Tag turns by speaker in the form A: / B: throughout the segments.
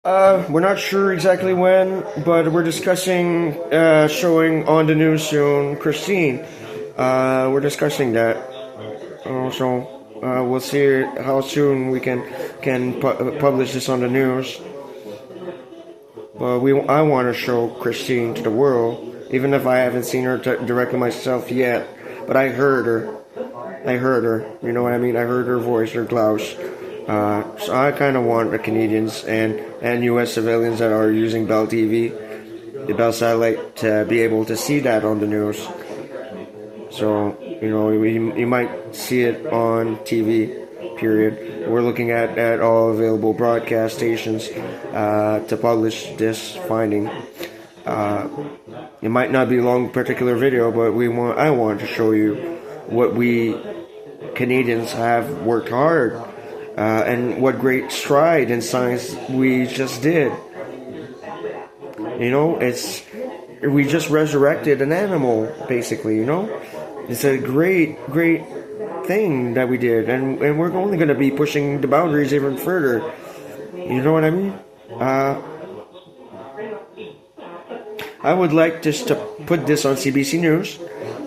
A: We're not sure exactly when, but we're discussing showing on the news soon. Christine, we're discussing that. So we'll see how soon we can publish this on the news. But I want to show Christine to the world, even if I haven't seen her directly myself yet. But I heard her. You know what I mean? I heard her voice, her Klaus. So I kind of want the Canadians and U.S. civilians that are using Bell TV, the Bell satellite, to be able to see that on the news. So, you might see it on TV, period. We're looking at all available broadcast stations to publish this finding. It might not be a long particular video, but I want to show you what we Canadians have worked hard and what great stride in science we just did. We just resurrected an animal, basically, It's a great thing that we did, and we're only going to be pushing the boundaries even further. You know what I mean? I would like just to put this on CBC News,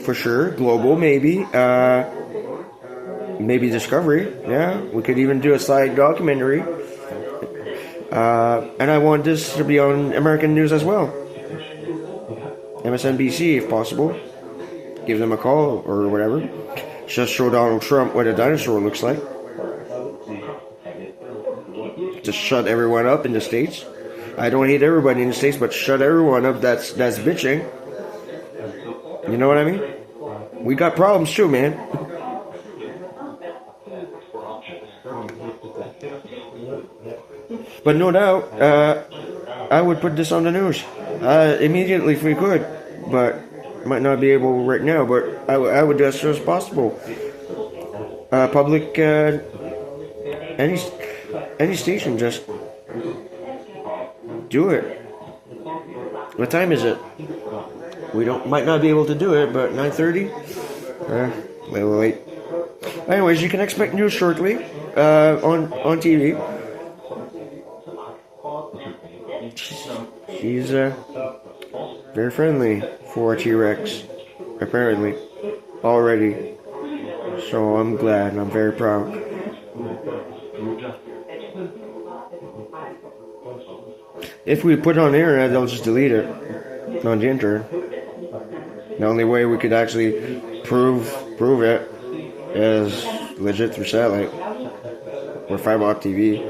A: for sure. Global, maybe. Maybe Discovery. Yeah, we could even do a side documentary. And I want this to be on American news as well. MSNBC, if possible. Give them a call or whatever. Just show Donald Trump what a dinosaur looks like. Just shut everyone up in the States. I don't hate everybody in the States, but shut everyone up that's bitching. You know what I mean? We got problems too, man. But no doubt, I would put this on the news immediately if we could, but might not be able right now. But I would do as soon as possible. Public, any station, just do it. What time is it? We might not be able to do it, but 9:30. Wait. Anyways, you can expect news shortly on TV. She's very friendly for a T-Rex, apparently, already. So I'm glad and I'm very proud. If we put it on the internet, they'll just delete it on the internet. The only way we could actually prove it is legit through satellite or fiber optic TV.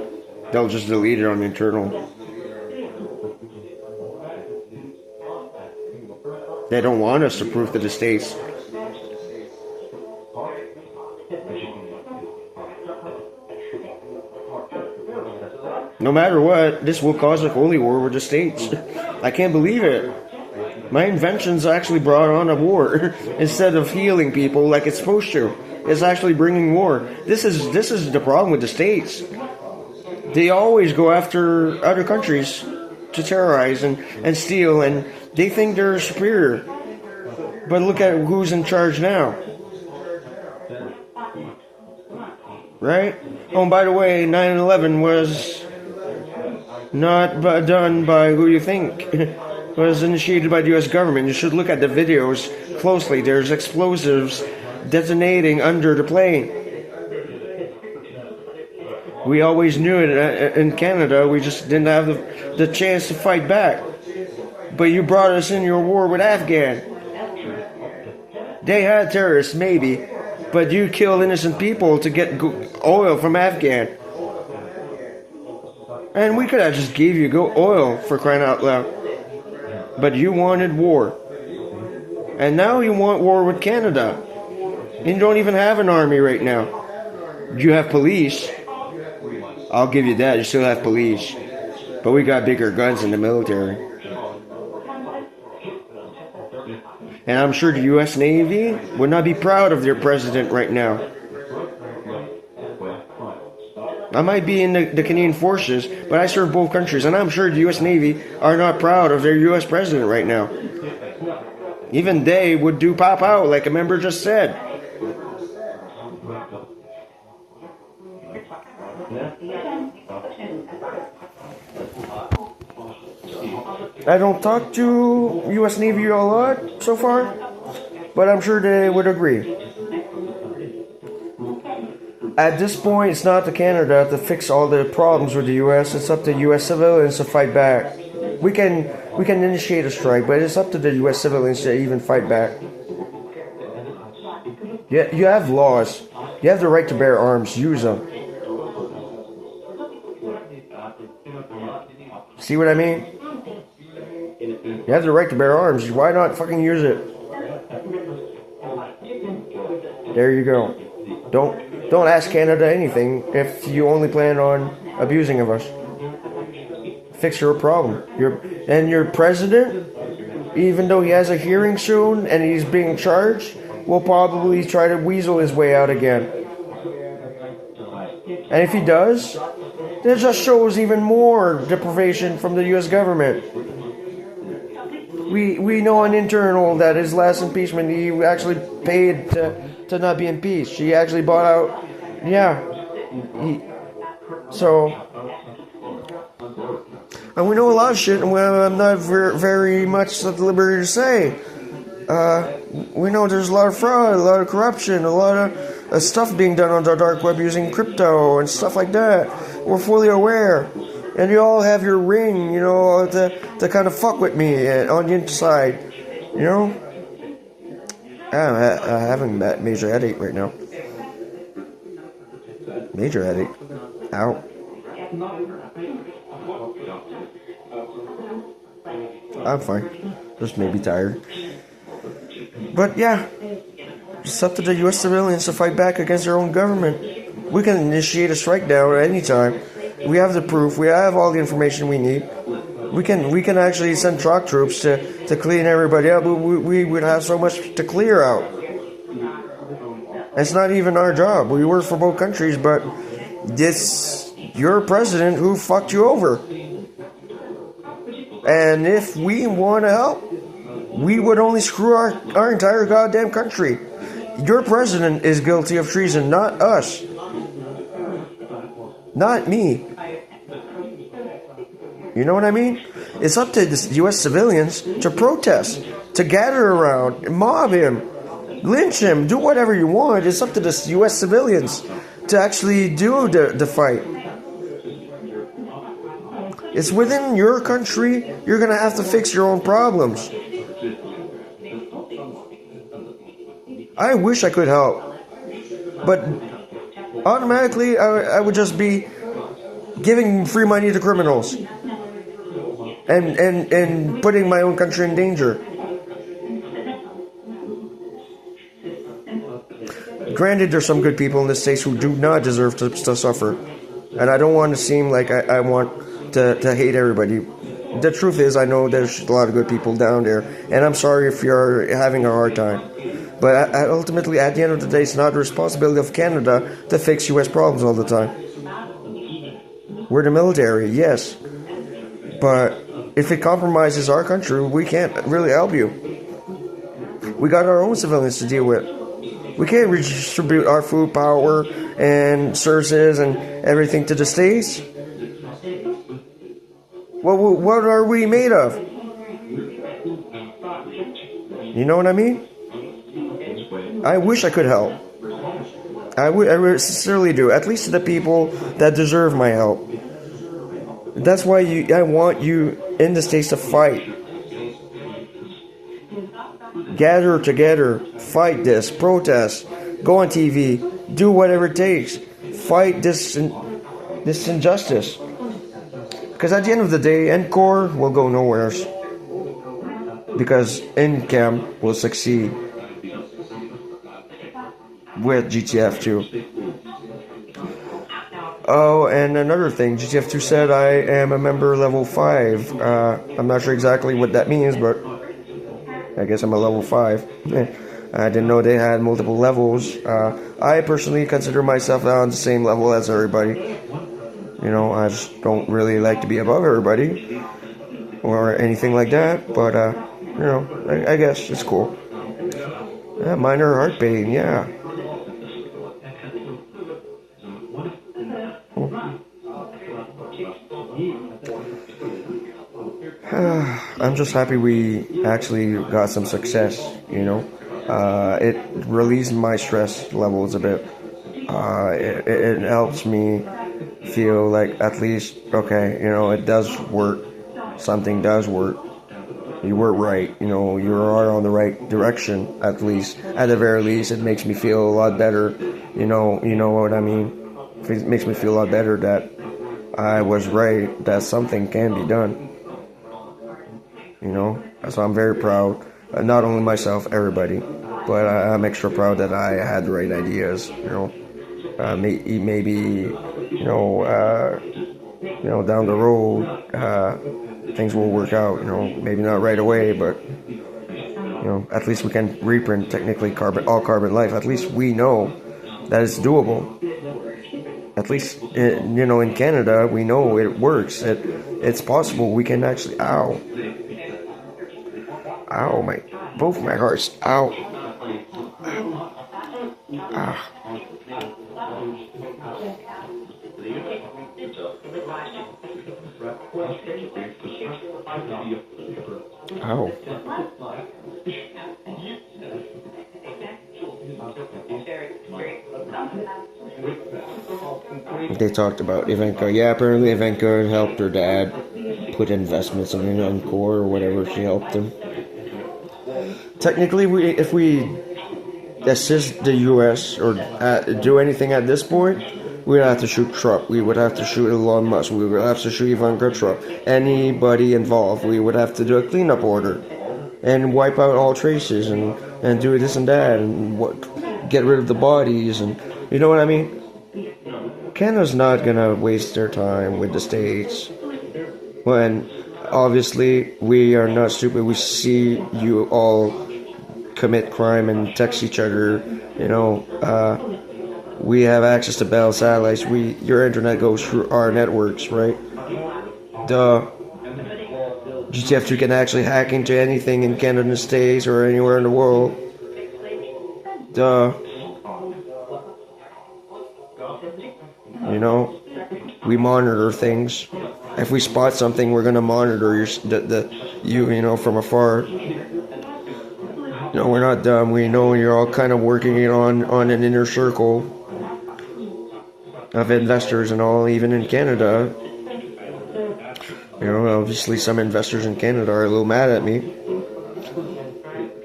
A: They'll just delete it on the internal. They don't want us to prove to the States. No matter what, this will cause a holy war with the States. I can't believe it. My inventions actually brought on a war instead of healing people like it's supposed to. It's actually bringing war. This is the problem with the States. They always go after other countries to terrorize and steal, and they think they're superior. But look at who's in charge now. Right? Oh, and by the way, 9/11 was not done by who you think. It was initiated by the U.S. government. You should look at the videos closely. There's explosives detonating under the plane. We always knew it in Canada. We just didn't have the chance to fight back. But you brought us in your war with Afghan. They had terrorists, maybe, but you killed innocent people to get oil from Afghan. And we could have just gave you oil, for crying out loud. But you wanted war. And now you want war with Canada. And you don't even have an army right now. You have police. I'll give you that. You still have police. But we got bigger guns in the military. And I'm sure the U.S. Navy would not be proud of their president right now. I might be in the Canadian Forces, but I serve both countries, and I'm sure the U.S. Navy are not proud of their U.S. president right now. Even they would do pop out, like a member just said. I don't talk to U.S. Navy a lot so far, but I'm sure they would agree. At this point, it's not to Canada to fix all the problems with the U.S. It's up to U.S. civilians to fight back. We can initiate a strike, but it's up to the U.S. civilians to even fight back. Yeah, you have laws. You have the right to bear arms. Use them. See what I mean? You have the right to bear arms. Why not fucking use it? There you go. Don't ask Canada anything if you only plan on abusing of us. Fix your problem. Your president, even though he has a hearing soon and he's being charged, will probably try to weasel his way out again. And if he does, that just shows even more deprivation from the U.S. government. We know an internal that his last impeachment, he actually paid to not be impeached. He actually bought out, yeah. And we know a lot of shit, and I'm not very much at liberty to say. We know there's a lot of fraud, a lot of corruption, a lot of stuff being done on the dark web using crypto and stuff like that. We're fully aware. And you all have your ring, to kind of fuck with me on the inside, I'm having that major headache right now. Major headache. Ow. I'm fine. Just maybe tired. But yeah, it's up to the U.S. civilians to fight back against their own government. We can initiate a strike down at any time. We have the proof. We have all the information we need. We can actually send shock troops to clean everybody up. We would have so much to clear out. It's not even our job. We work for both countries, but you're a president who fucked you over. And if we want to help, we would only screw our entire goddamn country. Your president is guilty of treason, not us. Not me. You know what I mean? It's up to the U.S. civilians to protest, to gather around, mob him, lynch him, do whatever you want. It's up to the U.S. civilians to actually do the fight. It's within your country. You're going to have to fix your own problems. I wish I could help, but automatically I would just be giving free money to criminals and putting my own country in danger. Granted, there's some good people in the States who do not deserve to suffer, and I don't want to seem like I want to hate everybody. The truth is, I know there's a lot of good people down there, and I'm sorry if you're having a hard time. But ultimately, at the end of the day, it's not the responsibility of Canada to fix U.S. problems all the time. We're the military, yes. But if it compromises our country, we can't really help you. We got our own civilians to deal with. We can't redistribute our food, power, and services and everything to the States. What are we made of? You know what I mean? I wish I could help. I sincerely do. At least to the people that deserve my help. That's why I want you in the States to fight. Gather together. Fight this. Protest. Go on TV. Do whatever it takes. Fight this injustice. Because at the end of the day, NCOR will go nowhere. Because NCAM will succeed. With GTF 2. Oh, and another thing, GTF 2 said I am a member level 5. I'm not sure exactly what that means, but I guess I'm a level 5. I didn't know they had multiple levels. I personally consider myself on the same level as everybody. I just don't really like to be above everybody or anything like that, but I guess it's cool. Minor heart pain, yeah. I'm just happy we actually got some success, you know. It released my stress levels a bit. It helps me feel like at least, okay, you know, it does work. Something does work. You were right, you know, you are on the right direction, at least. At the very least, it makes me feel a lot better, you know what I mean? It makes me feel a lot better that I was right, that something can be done, you know? So I'm very proud, not only myself, everybody, but I'm extra proud that I had the right ideas, you know? Maybe, down the road, things will work out, you know, maybe not right away, but at least we can reprint technically all carbon life. At least we know that it's doable. At least, in Canada, we know it works. It's possible. We can actually, ow, both my hearts, ow, ah, ow. They talked about Ivanka. Yeah, apparently Ivanka helped her dad put investments in Encore or whatever. She helped him. Technically, if we assist the U.S. or do anything at this point, we would have to shoot Trump. We would have to shoot Elon Musk. We would have to shoot Ivanka Trump. Anybody involved, we would have to do a cleanup order and wipe out all traces and do this and that and get rid of the bodies and you know what I mean. Canada's not gonna waste their time with the States when obviously we are not stupid. We see you all commit crime and text each other. We have access to Bell satellites. Your internet goes through our networks, right? GTF2 can actually hack into anything in Canada and the States or anywhere in the world. We monitor things. If we spot something, we're gonna monitor you from afar. No, we're not dumb. We know you're all kind of working it on an inner circle of investors and all, even in Canada. Obviously some investors in Canada are a little mad at me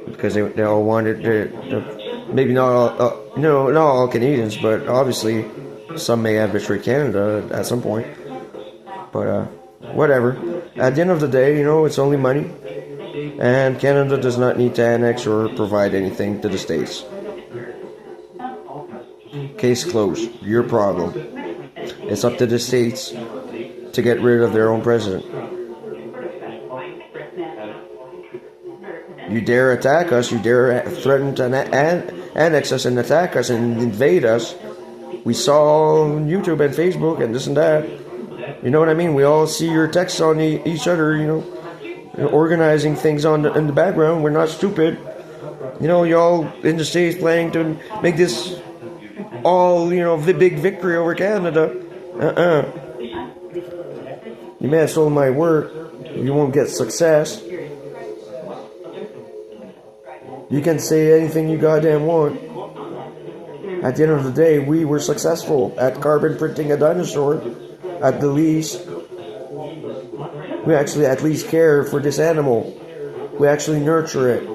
A: because they all wanted to maybe not all, not all Canadians, but obviously some may have betrayed Canada at some point. But whatever. At the end of the day, it's only money. And Canada does not need to annex or provide anything to the States. Case closed. Your problem. It's up to the States to get rid of their own president. You dare attack us, you dare threaten to annex us and attack us and invade us. We saw on YouTube and Facebook and this and that. You know what I mean? We all see your texts on each other, organizing things in the background. We're not stupid. Y'all in the States planning to make this all, the big victory over Canada. You may have stolen my work. You won't get success. You can say anything you goddamn want. At the end of the day, we were successful at carbon printing a dinosaur. At the least, we actually at least care for this animal. We actually nurture it.